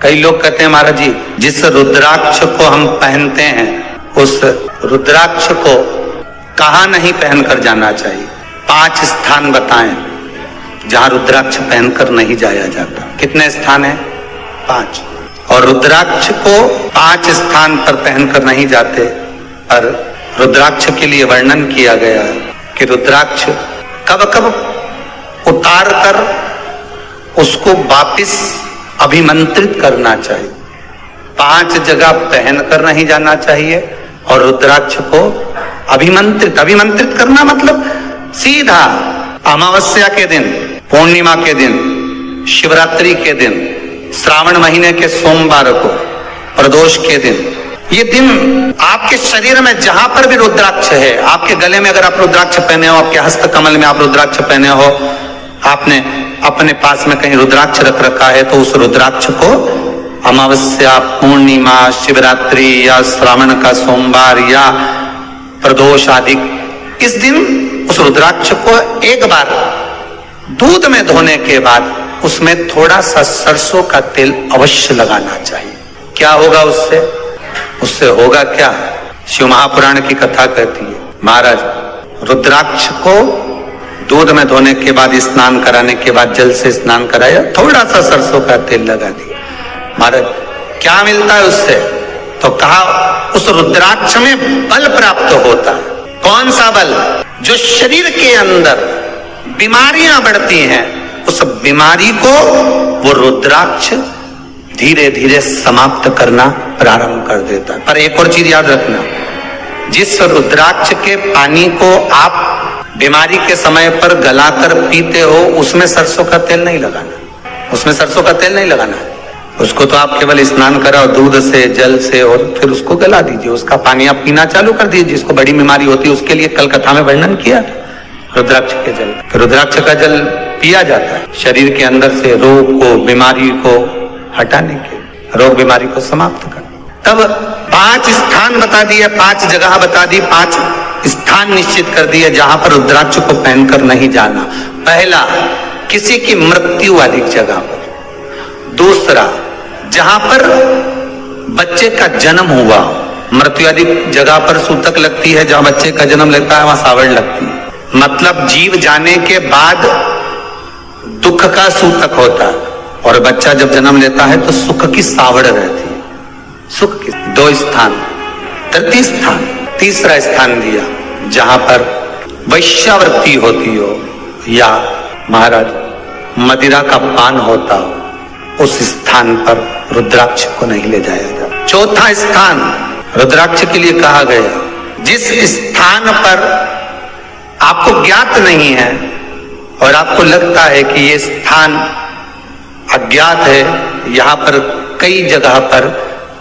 कई लोग कहते हैं महाराज जी, जिस रुद्राक्ष को हम पहनते हैं उस रुद्राक्ष को कहाँ नहीं पहनकर जाना चाहिए? 5 स्थान बताएं जहां रुद्राक्ष पहनकर नहीं जाया जाता। कितने स्थान है? 5। और रुद्राक्ष को 5 स्थान पर पहनकर नहीं जाते, पर रुद्राक्ष के लिए वर्णन किया गया है कि रुद्राक्ष कब कब उतार कर उसको वापिस अभिमंत्रित करना चाहिए। 5 जगह पहनकर नहीं जाना चाहिए और रुद्राक्ष को अभिमंत्रित करना मतलब सीधा अमावस्या के दिन, पूर्णिमा के दिन, शिवरात्रि के दिन, श्रावण महीने के सोमवार को, प्रदोष के दिन, ये दिन आपके शरीर में जहां पर भी रुद्राक्ष है, आपके गले में अगर आप रुद्राक्ष पहने हो, आपके हस्त कमल में आप रुद्राक्ष पहने हो, आपने अपने पास में कहीं रुद्राक्ष रख रखा है, तो उस रुद्राक्ष को अमावस्या, पूर्णिमा, शिवरात्रि या श्रावण का सोमवार या प्रदोष आदि, इस दिन उस रुद्राक्ष को एक बार दूध में धोने के बाद उसमें थोड़ा सा सरसों का तेल अवश्य लगाना चाहिए। क्या होगा उससे? उससे होगा क्या? शिव महापुराण की कथा कहती है, महाराज रुद्राक्ष को दूध में धोने के बाद, स्नान कराने के बाद जल से स्नान कराया, थोड़ा सा सरसों का तेल लगा दिया। महाराज क्या मिलता है उससे? तो कहा उस रुद्राक्ष में बल प्राप्त होता है। कौन सा बल? जो शरीर के अंदर बीमारियां बढ़ती हैं, उस बीमारी को वो रुद्राक्ष धीरे धीरे समाप्त करना प्रारंभ कर देता है। पर एक और चीज याद रखना, जिस रुद्राक्ष के पानी को आप बीमारी के समय पर गलाकर पीते हो, उसमें सरसों का तेल नहीं लगाना, उसमें सरसों का तेल नहीं लगाना। उसको तो आप केवल स्नान कराओ दूध से, जल से, और फिर उसको गला दीजिए, उसका पानी आप पीना चालू कर दीजिए। जिसको बड़ी बीमारी होती है उसके लिए कल कथा में वर्णन किया रुद्राक्ष के जल। फिर रुद्राक्ष का जल पिया जाता है शरीर के अंदर से रोग को, बीमारी को हटाने के, रोग बीमारी को समाप्त कर। तब 5 स्थान बता दिए, 5 जगह बता दी, 5 स्थान निश्चित कर दिए जहां पर रुद्राक्ष को पहनकर नहीं जाना। पहला, किसी की मृत्यु वाली जगह पर। दूसरा, जहां पर बच्चे का जन्म हुआ, मृत्यु आदि जगह पर सूतक लगती है, जहां बच्चे का जन्म लगता है वहां सावड़ लगती है। मतलब जीव जाने के बाद दुख का सूतक होता है, और बच्चा जब जन्म लेता है तो सुख की सावड़ रहती है। सुख की 2 स्थान। तृतीय स्थान, तीसरा स्थान दिया जहां पर वैश्यावृत्ति होती हो या महाराज मदिरा का पान होता हो, उस स्थान पर रुद्राक्ष को नहीं ले जाया जाता। चौथा स्थान रुद्राक्ष के लिए कहा गया, जिस स्थान पर आपको ज्ञात नहीं है और आपको लगता है कि ये स्थान अज्ञात है, यहाँ पर कई जगह पर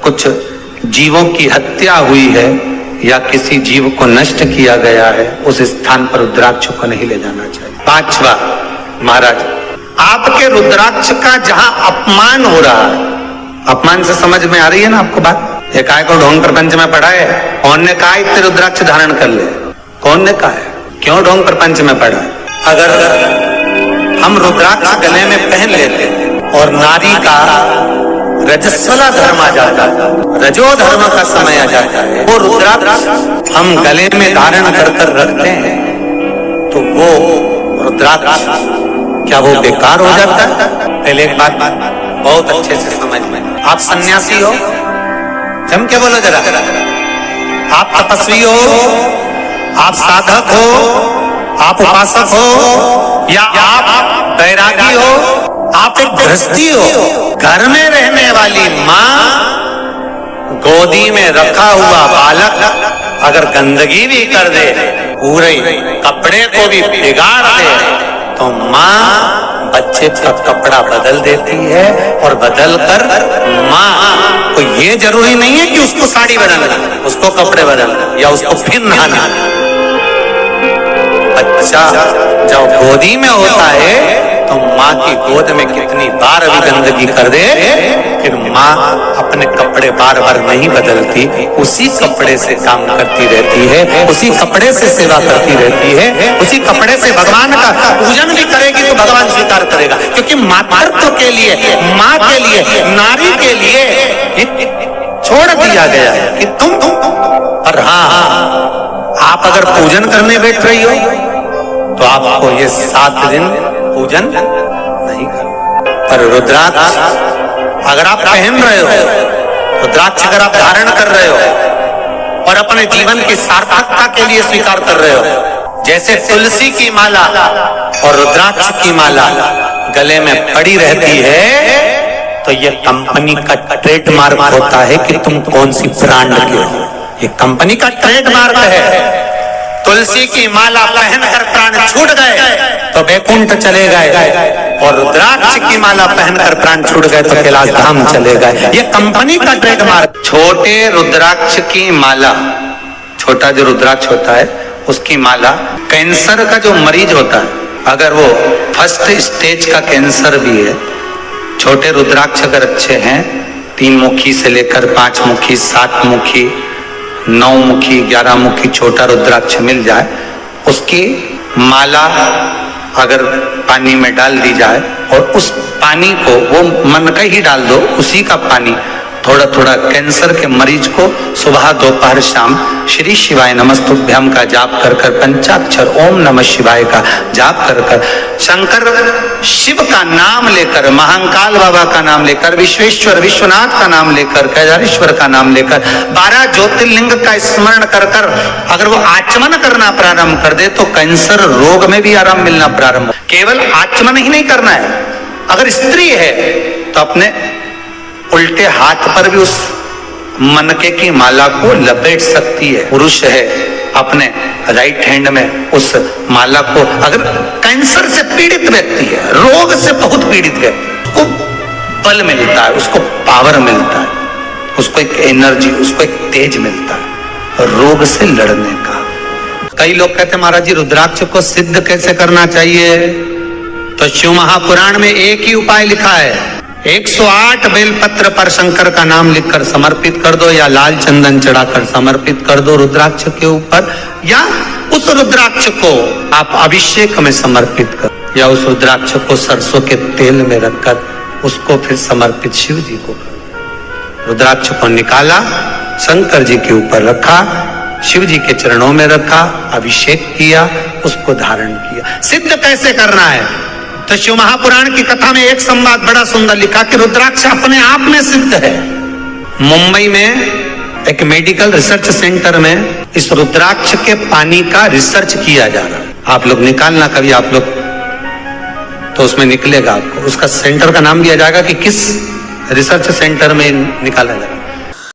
कुछ जीवों की हत्या हुई है या किसी जीव को नष्ट किया गया है, उस स्थान पर रुद्राक्ष को नहीं ले जाना चाहिए। 5वां, महाराज आपके रुद्राक्ष का जहां अपमान हो रहा है, अपमान से समझ में आ रही है ना आपको बात? एक आय को ढोंग प्रपंच में पढ़ा है, कौन ने कहा इतने रुद्राक्ष धारण कर ले? कौन ने कहा है? क्यों ढोंग प्रपंच में पढ़ा है? अगर हम रुद्राक्ष गले में पहन लेते और नारी का रजस्वला धर्म आ जाता है, रजो धर्म का समय आ जाता है, वो रुद्राक्ष हम गले में धारण कर कर रखते हैं, तो वो रुद्राक्ष क्या वो बेकार हो जाता है? पहले एक बात बहुत अच्छे से समझ में, आप सन्यासी हो, जम के बोलो जरा, आप तपस्वी हो, आप साधक हो, आप उपासक हो, या आप बैरागी हो, आप एक गृहस्थी हो, घर में रहने वाली माँ गोदी में रखा हुआ बालक अगर गंदगी भी कर दे, पूरे कपड़े को भी बिगाड़ दे, तो माँ बच्चे का कपड़ा बदल देती है, और बदल कर माँ को ये जरूरी नहीं है कि उसको साड़ी बदलना, उसको कपड़े बदलना या उसको फिर नहाना। बच्चा जब गोदी में होता है तो माँ की गोद में कितनी बार भी गंदगी कर दे, फिर माँ अपने कपड़े बार बार नहीं बदलती, उसी कपड़े से काम करती रहती है, उसी कपड़े से सेवा करती रहती है, उसी कपड़े से भगवान का पूजन भी करेगी तो भगवान स्वीकार करेगा। क्योंकि मातृत्व के लिए, माँ के लिए, नारी के लिए छोड़ दिया गया है कि तुम पर हाँ, आप अगर पूजन करने बैठ रही हो तो आपको ये 7 दिन पूजन नहीं करना। पर रुद्राक्ष अगर आप पहन रहे हो, रुद्राक्ष अगर आप धारण कर रहे हो और अपने जीवन की सार्थकता के लिए स्वीकार कर रहे हो, जैसे तुलसी की माला और रुद्राक्ष की माला गले में पड़ी रहती है, तो ये कंपनी का ट्रेडमार्क होता है कि तुम कौन सी ब्रांड के हो। ये कंपनी का ट्रेडमार्क है। तुलसी की माला पहनकर प्राण छूट गए तो वैकुंठ चले गए, और रुद्राक्ष की माला पहनकर प्राण छूट गए तो कैलाश धाम चले गए। ये कंपनी का ट्रेडमार्क। छोटे रुद्राक्ष की माला, छोटा जो रुद्राक्ष होता है उसकी माला, कैंसर का जो मरीज होता है, अगर वो फर्स्ट स्टेज का कैंसर भी है, छोटे रुद्राक्ष अगर अच्छे हैं, 3 मुखी से लेकर 5 मुखी, 7 मुखी, 9 मुखी, 11 मुखी छोटा रुद्राक्ष मिल जाए, उसकी माला अगर पानी में डाल दी जाए और उस पानी को वो मन का ही डाल दो, उसी का पानी थोड़ा थोड़ा कैंसर के मरीज को सुबह दोपहर शाम श्री शिवाय नमस्तुभ्यम का जाप कर कर, पंचाक्षर ओम नमः शिवाय का जाप कर कर, शंकर शिव का नाम लेकर, महाकाल बाबा का नाम लेकर, विश्वेश्वर विश्वनाथ का नाम लेकर, केदारेश्वर का नाम लेकर, 12 ज्योतिर्लिंग का स्मरण कर कर अगर वो आचमन करना प्रारंभ कर दे तो कैंसर रोग में भी आराम मिलना प्रारंभ। केवल आचमन ही नहीं करना है, अगर स्त्री है तो अपने उल्टे हाथ पर भी उस मनके की माला को लपेट सकती है। पुरुष है अपने राइट हैंड में उस माला को, अगर कैंसर से पीड़ित व्यक्ति है, रोग से बहुत पीड़ित व्यक्ति, उसको बल मिलता है, उसको पावर मिलता है, उसको एक एनर्जी, उसको एक तेज मिलता है रोग से लड़ने का। कई लोग कहते हैं महाराज जी रुद्राक्ष को सिद्ध कैसे करना चाहिए, तो शिव महापुराण में एक ही उपाय लिखा है, 108 बेलपत्र पर शंकर का नाम लिखकर समर्पित कर दो, या लाल चंदन चढ़ाकर समर्पित कर दो रुद्राक्ष के ऊपर, या उस रुद्राक्ष को आप अभिषेक में समर्पित कर, या उस रुद्राक्ष को सरसों के तेल में रखकर उसको फिर समर्पित शिव जी को कर। रुद्राक्ष को निकाला, शंकर जी के ऊपर रखा, शिव जी के चरणों में रखा, अभिषेक किया, उसको धारण किया। सिद्ध कैसे करना है, तो शिव महापुराण की कथा में एक संवाद बड़ा सुंदर लिखा कि रुद्राक्ष अपने आप में सिद्ध है। मुंबई में एक मेडिकल रिसर्च सेंटर में इस रुद्राक्ष के पानी का रिसर्च किया जा रहा है। आप लोग निकालना कभी, आप लोग तो उसमें निकलेगा आपको, उसका सेंटर का नाम दिया जाएगा कि किस रिसर्च सेंटर में निकाला जाएगा।